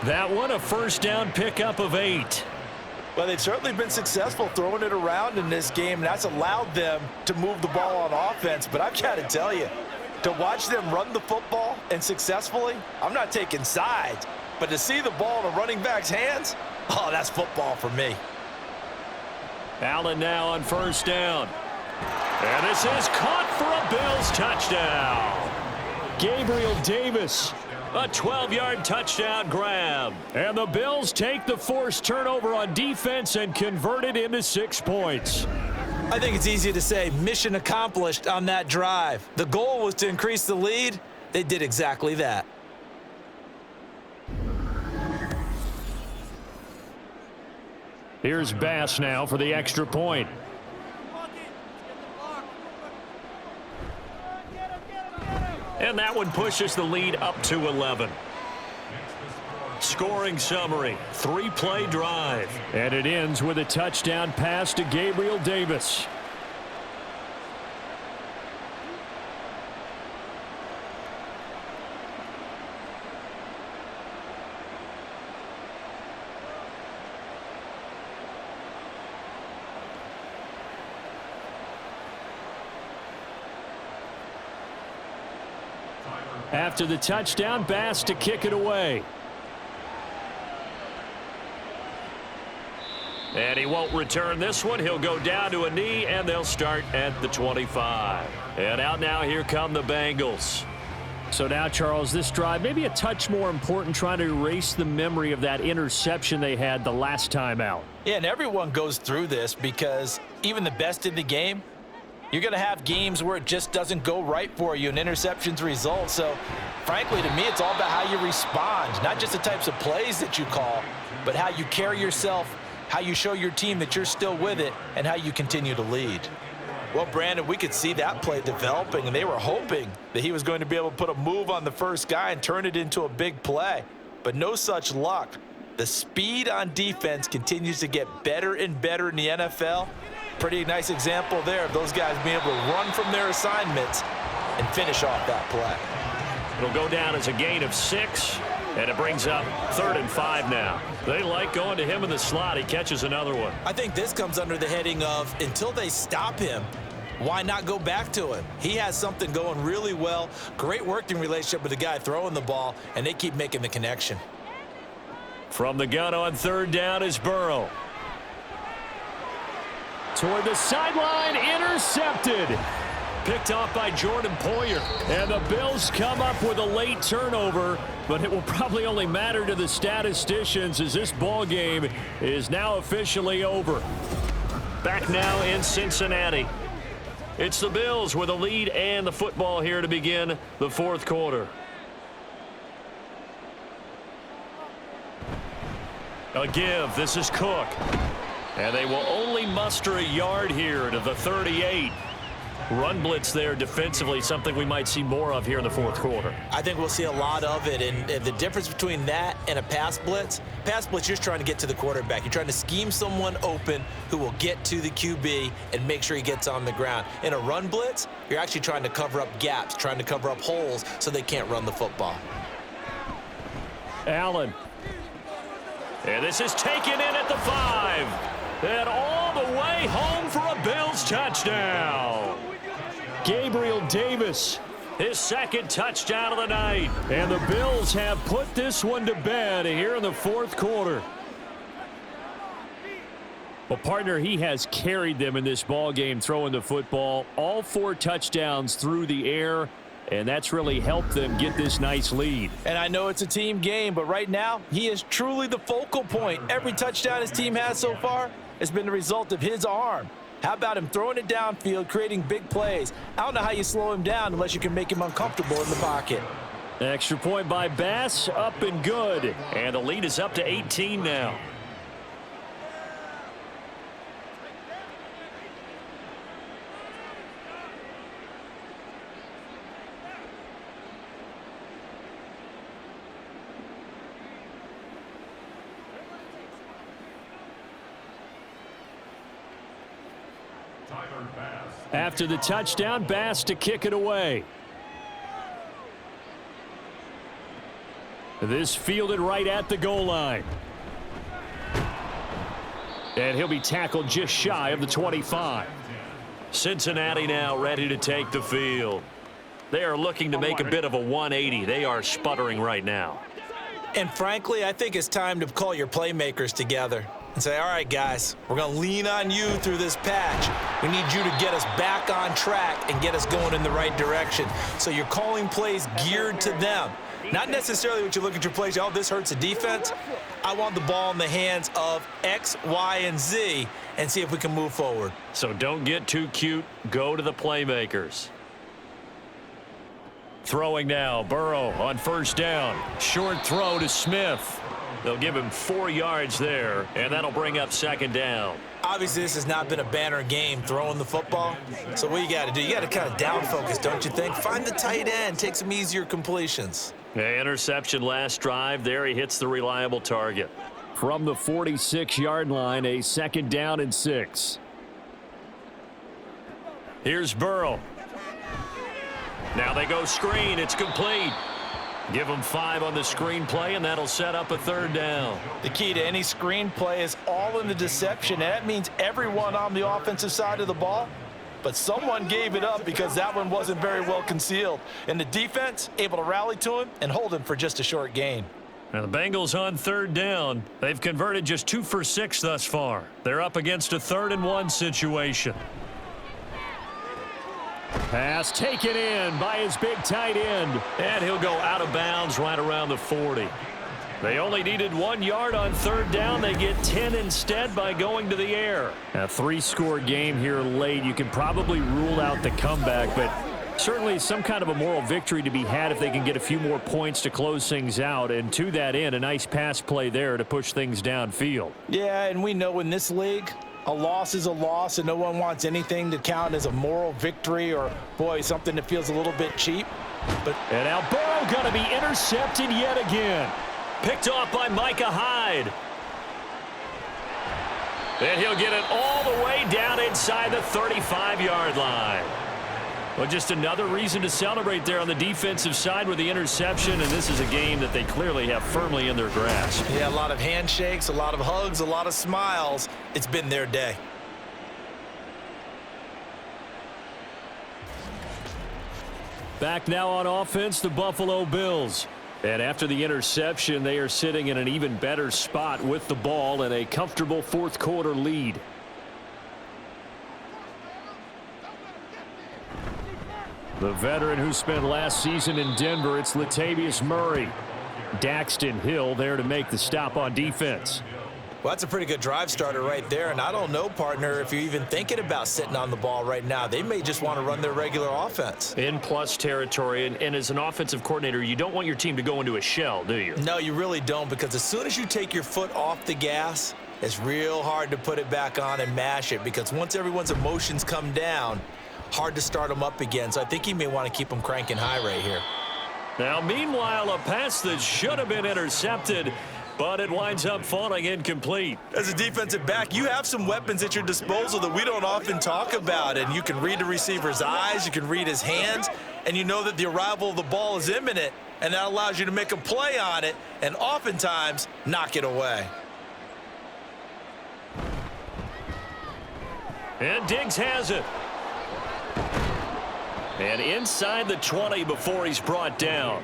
That one, a first down pickup of 8. Well, they've certainly been successful throwing it around in this game, and that's allowed them to move the ball on offense. But I've got to tell you, to watch them run the football and successfully, I'm not taking sides, but to see the ball in a running back's hands, oh, that's football for me. Allen now on first down. And this is caught for a Bills touchdown. Gabriel Davis, a 12-yard touchdown grab. And the Bills take the forced turnover on defense and convert it into 6 points. I think it's easy to say mission accomplished on that drive. The goal was to increase the lead. They did exactly that. Here's Bass now for the extra point. And that one pushes the lead up to 11. Scoring summary, 3-play drive. And it ends with a touchdown pass to Gabriel Davis. After the touchdown, Bass to kick it away. And he won't return this one. He'll go down to a knee, and they'll start at the 25. And out now, here come the Bengals. So now, Charles, this drive maybe a touch more important, trying to erase the memory of that interception they had the last time out. Yeah, and everyone goes through this because even the best in the game, you're going to have games where it just doesn't go right for you and interceptions result. So, frankly, to me, it's all about how you respond, not just the types of plays that you call, but how you carry yourself, how you show your team that you're still with it, and how you continue to lead. Well, Brandon, we could see that play developing, and they were hoping that he was going to be able to put a move on the first guy and turn it into a big play. But no such luck. The speed on defense continues to get better and better in the NFL. Pretty nice example there of those guys being able to run from their assignments and finish off that play. It'll go down as a gain of 6, and it brings up 3rd and 5 now. They like going to him in the slot. He catches another one. I think this comes under the heading of until they stop him, why not go back to him? He has something going really well. Great working relationship with the guy throwing the ball, and they keep making the connection. From the gun on 3rd down is Burrow. Toward the sideline, intercepted. Picked off by Jordan Poyer. And the Bills come up with a late turnover, but it will probably only matter to the statisticians as this ball game is now officially over. Back now in Cincinnati. It's the Bills with a lead and the football here to begin the 4th quarter. A give. This is Cook. And they will only muster a yard here to the 38. Run blitz there defensively, something we might see more of here in the 4th quarter. I think we'll see a lot of it, and the difference between that and a pass blitz, you're just trying to get to the quarterback. You're trying to scheme someone open who will get to the QB and make sure he gets on the ground. In a run blitz, you're actually trying to cover up gaps, trying to cover up holes so they can't run the football. Allen. And this is taken in at the 5. And all the way home for a Bills touchdown. Gabriel Davis, his second touchdown of the night. And the Bills have put this one to bed here in the fourth quarter. Well, partner, he has carried them in this ball game throwing the football. All 4 touchdowns through the air, and that's really helped them get this nice lead. And I know it's a team game, but right now, he is truly the focal point. Every touchdown his team has so far has been the result of his arm. How about him throwing it downfield, creating big plays? I don't know how you slow him down unless you can make him uncomfortable in the pocket. Extra point by Bass, up and good. And the lead is up to 18 now. After the touchdown, Bass to kick it away. This fielded right at the goal line. And he'll be tackled just shy of the 25. Cincinnati now ready to take the field. They are looking to make a bit of a 180. They are sputtering right now. And frankly, I think it's time to call your playmakers together and say, all right, guys, we're going to lean on you through this patch. We need you to get us back on track and get us going in the right direction. So you're calling plays geared to them. Not necessarily what you look at your plays, oh, this hurts the defense. I want the ball in the hands of X, Y, and Z and see if we can move forward. So don't get too cute. Go to the playmakers. Throwing now, Burrow on first down. Short throw to Smith. They'll give him 4 yards there, and that'll bring up second down. Obviously, this has not been a banner game throwing the football. So what you got to do, you got to kind of down focus, don't you think? Find the tight end, take some easier completions. Interception last drive. There he hits the reliable target. From the 46-yard line, a second down and 6. Here's Burrow. Now they go screen. It's complete. Give them 5 on the screen play, and that'll set up a third down. The key to any screen play is all in the deception, and that means everyone on the offensive side of the ball. But someone gave it up because that one wasn't very well concealed. And the defense able to rally to him and hold him for just a short gain. Now the Bengals on third down. They've converted just 2 for 6 thus far. They're up against a 3rd and 1 situation. Pass taken in by his big tight end. And he'll go out of bounds right around the 40. They only needed 1 yard on third down. They get 10 instead by going to the air. A 3-score game here late. You can probably rule out the comeback, but certainly some kind of a moral victory to be had if they can get a few more points to close things out. And to that end, a nice pass play there to push things downfield. Yeah, and we know in this league, a loss is a loss, and no one wants anything to count as a moral victory or, boy, something that feels a little bit cheap. But and now Burrow going to be intercepted yet again. Picked off by Micah Hyde. And he'll get it all the way down inside the 35-yard line. Well, just another reason to celebrate there on the defensive side with the interception, and this is a game that they clearly have firmly in their grasp. Yeah, a lot of handshakes, a lot of hugs, a lot of smiles. It's been their day. Back now on offense, the Buffalo Bills. And after the interception, they are sitting in an even better spot with the ball and a comfortable fourth quarter lead. The veteran who spent last season in Denver, it's Latavius Murray. Daxton Hill there to make the stop on defense. Well, that's a pretty good drive starter right there, and I don't know, partner, if you're even thinking about sitting on the ball right now. They may just want to run their regular offense. In plus territory, and as an offensive coordinator, you don't want your team to go into a shell, do you? No, you really don't, because as soon as you take your foot off the gas, it's real hard to put it back on and mash it, because once everyone's emotions come down, hard to start them up again. So I think he may want to keep them cranking high right here. Now, meanwhile, a pass that should have been intercepted, but it winds up falling incomplete. As a defensive back, you have some weapons at your disposal that we don't often talk about, and you can read the receiver's eyes, you can read his hands, and you know that the arrival of the ball is imminent. and that allows you to make a play on it and oftentimes knock it away. And Diggs has it. And inside the 20 before he's brought down.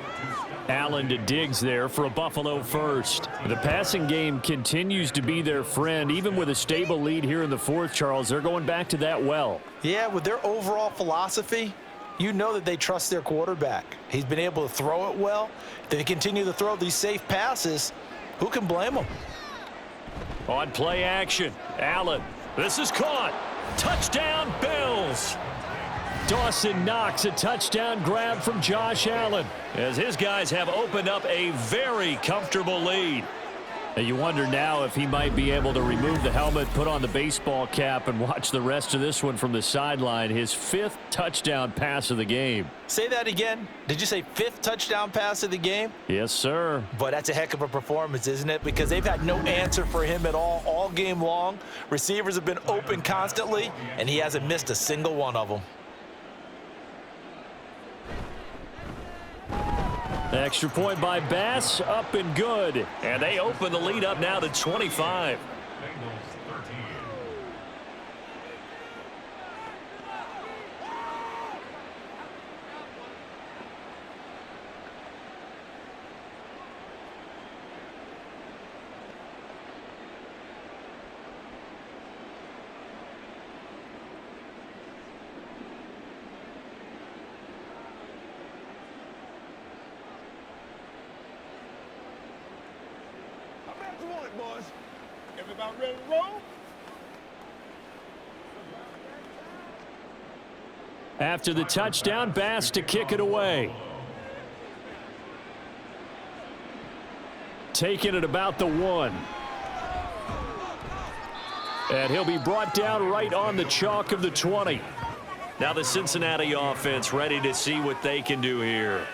Allen to Diggs there for a Buffalo first. The passing game continues to be their friend. Even with a stable lead here in the fourth, Charles, they're going back to that well. Yeah, with their overall philosophy, you know that they trust their quarterback. He's been able to throw it well. If they continue to throw these safe passes, who can blame them? On play action, Allen. This is caught. Touchdown, Bills. Dawson Knox, a touchdown grab from Josh Allen. As his guys have opened up a very comfortable lead. And you wonder now if he might be able to remove the helmet, put on the baseball cap, and watch the rest of this one from the sideline. His 5th touchdown pass of the game. Say that again. Did you say 5th touchdown pass of the game? Yes, sir. But that's a heck of a performance, isn't it? Because they've had no answer for him at all game long. Receivers have been open constantly, and he hasn't missed a single one of them. Extra point by Bass, up and good. And they open the lead up now to 25. Boys, everybody ready to roll? After the touchdown, Bass to kick it away. Taking it about the 1. And he'll be brought down right on the chalk of the 20. Now the Cincinnati offense ready to see what they can do here.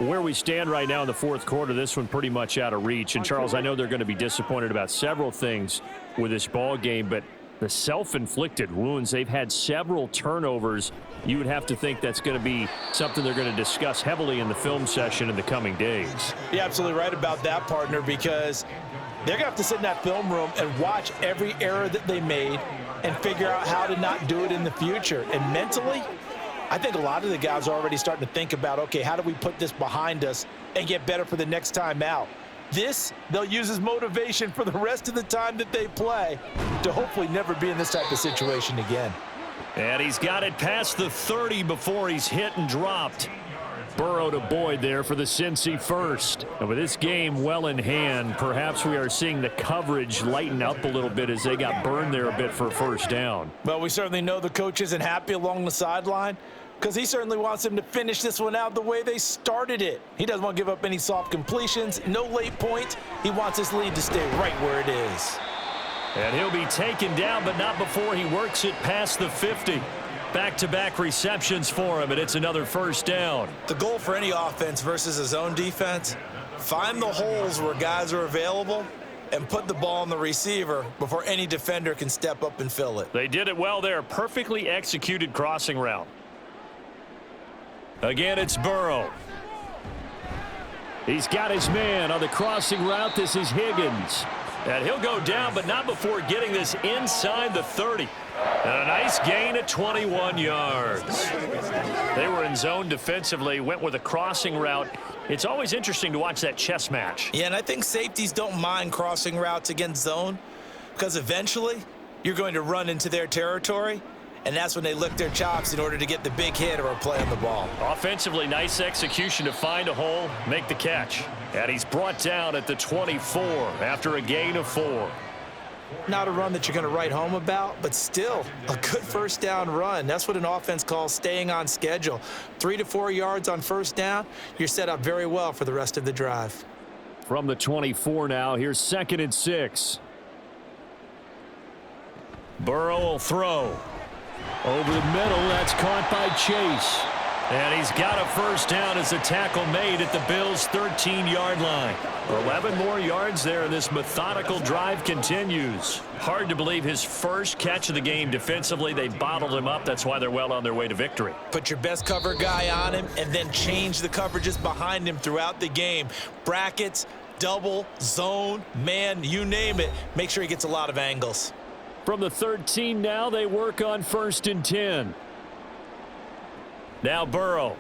Where we stand right now in the fourth quarter, this one pretty much out of reach. And, Charles, I know they're going to be disappointed about several things with this ball game, but the self-inflicted wounds, they've had several turnovers. You would have to think that's going to be something they're going to discuss heavily in the film session in the coming days. You're absolutely right about that, partner, because they're going to have to sit in that film room and watch every error that they made and figure out how to not do it in the future. And mentally, I think a lot of the guys are already starting to think about, okay, how do we put this behind us and get better for the next time out? This, they'll use as motivation for the rest of the time that they play to hopefully never be in this type of situation again. And he's got it past the 30 before he's hit and dropped. Burrow to Boyd there for the Cincy first. And with this game well in hand, perhaps we are seeing the coverage lighten up a little bit as they got burned there a bit for a first down. Well, we certainly know the coach isn't happy along the sideline because he certainly wants them to finish this one out the way they started it. He doesn't want to give up any soft completions, no late points. He wants his lead to stay right where it is. And he'll be taken down, but not before he works it past the 50. Back-to-back receptions for him, and it's another first down. The goal for any offense versus a zone defense, find the holes where guys are available and put the ball on the receiver before any defender can step up and fill it. They did it well there. Perfectly executed crossing route. Again, it's Burrow. He's got his man on the crossing route. This is Higgins. And he'll go down, but not before getting this inside the 30. And a nice gain at 21 yards. They were in zone defensively, went with a crossing route. It's always interesting to watch that chess match. Yeah, and I think safeties don't mind crossing routes against zone because eventually you're going to run into their territory, and that's when they lick their chops in order to get the big hit or a play on the ball. Offensively, nice execution to find a hole, make the catch. And he's brought down at the 24 after a gain of 4. Not a run that you're going to write home about, but still a good first down run. That's what an offense calls staying on schedule. 3 to 4 yards on first down, you're set up very well for the rest of the drive. From the 24 now, here's 2nd and 6. Burrow will throw. Over the middle, that's caught by Chase. And he's got a first down as a tackle made at the Bills' 13-yard line. 11 more yards there, and this methodical drive continues. Hard to believe his first catch of the game defensively. They bottled him up. That's why they're well on their way to victory. Put your best cover guy on him and then change the coverages behind him throughout the game. Brackets, double, zone, man, you name it. Make sure he gets a lot of angles. From the 13 now, they work on 1st and 10. Now Burrow.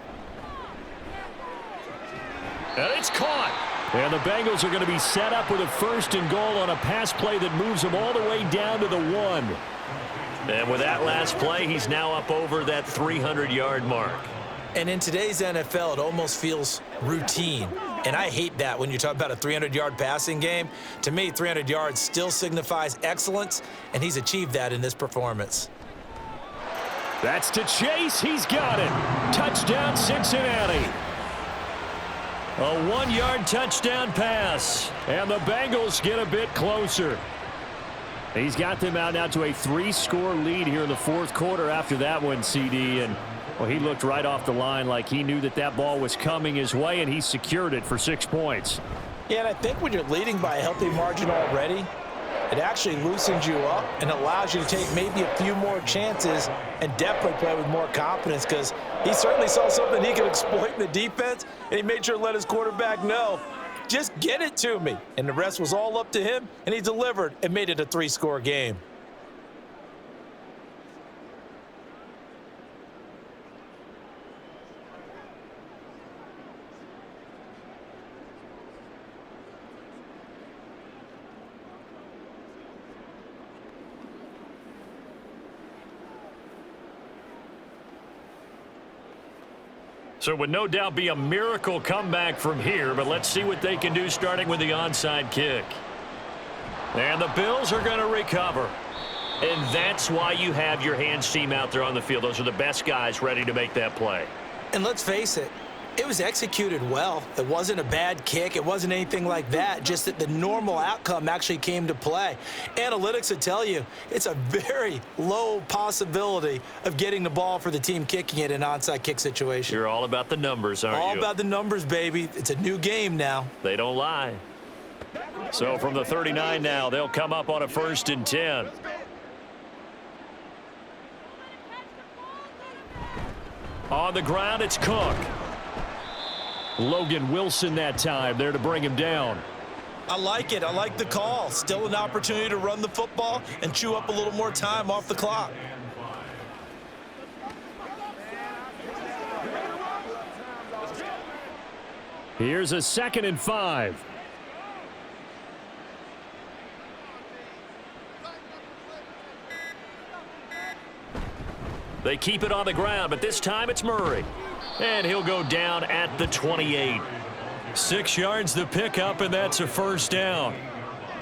And it's caught. And the Bengals are going to be set up with a 1st and goal on a pass play that moves them all the way down to the 1. And with that last play, he's now up over that 300-yard mark. And in today's NFL, it almost feels routine. And I hate that when you talk about a 300-yard passing game. To me, 300 yards still signifies excellence, and he's achieved that in this performance. That's to Chase. He's got it. Touchdown, Cincinnati. A 1-yard touchdown pass. And the Bengals get a bit closer. He's got them out now to a 3-score lead here in the 4th quarter after that one, CD. And, well, he looked right off the line like he knew that that ball was coming his way, and he secured it for 6 points. Yeah, and I think when you're leading by a healthy margin already, it actually loosens you up and allows you to take maybe a few more chances and definitely play with more confidence, because he certainly saw something he could exploit in the defense, and he made sure to let his quarterback know, just get it to me. And the rest was all up to him, and he delivered and made it a 3-score game. So it would no doubt be a miracle comeback from here, but let's see what they can do starting with the onside kick. And the Bills are going to recover. And that's why you have your hands team out there on the field. Those are the best guys ready to make that play. And let's face it, it was executed well. It wasn't a bad kick. It wasn't anything like that, just that the normal outcome actually came to play. Analytics would tell you it's a very low possibility of getting the ball for the team kicking it in an onside kick situation. You're all about the numbers, aren't you? All about the numbers, baby. It's a new game now. They don't lie. So from the 39 now, they'll come up on a 1st and 10. On the ground, it's Cook. Logan Wilson that time there to bring him down. I like it. I like the call. Still an opportunity to run the football and chew up a little more time off the clock. Here's a 2nd and 5. They keep it on the ground, but this time it's Murray. And he'll go down at the 28. 6 yards the pickup, and that's a 1st down.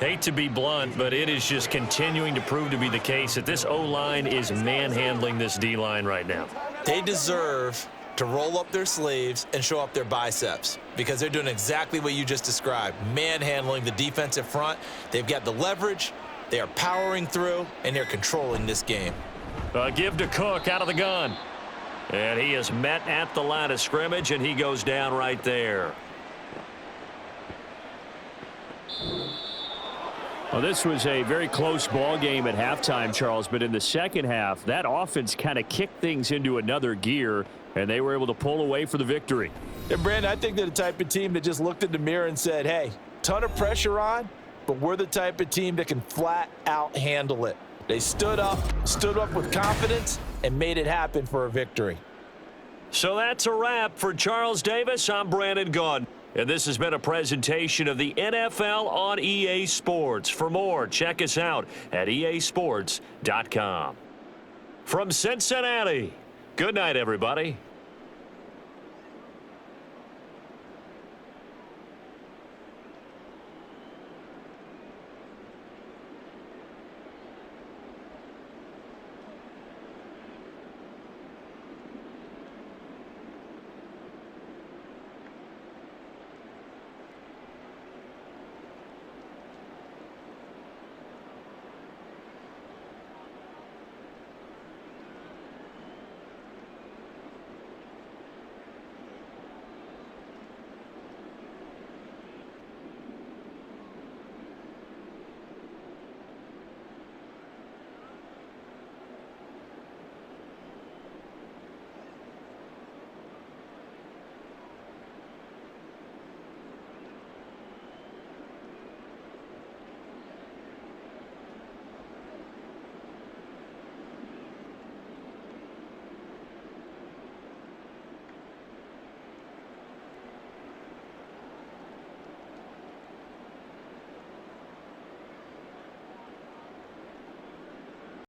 Hate to be blunt, but it is just continuing to prove to be the case that this O-line is manhandling this D-line right now. They deserve to roll up their sleeves and show up their biceps, because they're doing exactly what you just described, manhandling the defensive front. They've got the leverage, they are powering through, and they're controlling this game. Give to Cook out of the gun. And he is met at the line of scrimmage, and he goes down right there. Well, this was a very close ball game at halftime, Charles, but in the second half, that offense kind of kicked things into another gear, and they were able to pull away for the victory. And Brandon, I think they're the type of team that just looked in the mirror and said, hey, ton of pressure on, but we're the type of team that can flat out handle it. They stood up with confidence, and made it happen for a victory. So that's a wrap for Charles Davis. I'm Brandon Gunn. And this has been a presentation of the NFL on EA Sports. For more, check us out at easports.com. From Cincinnati, good night, everybody.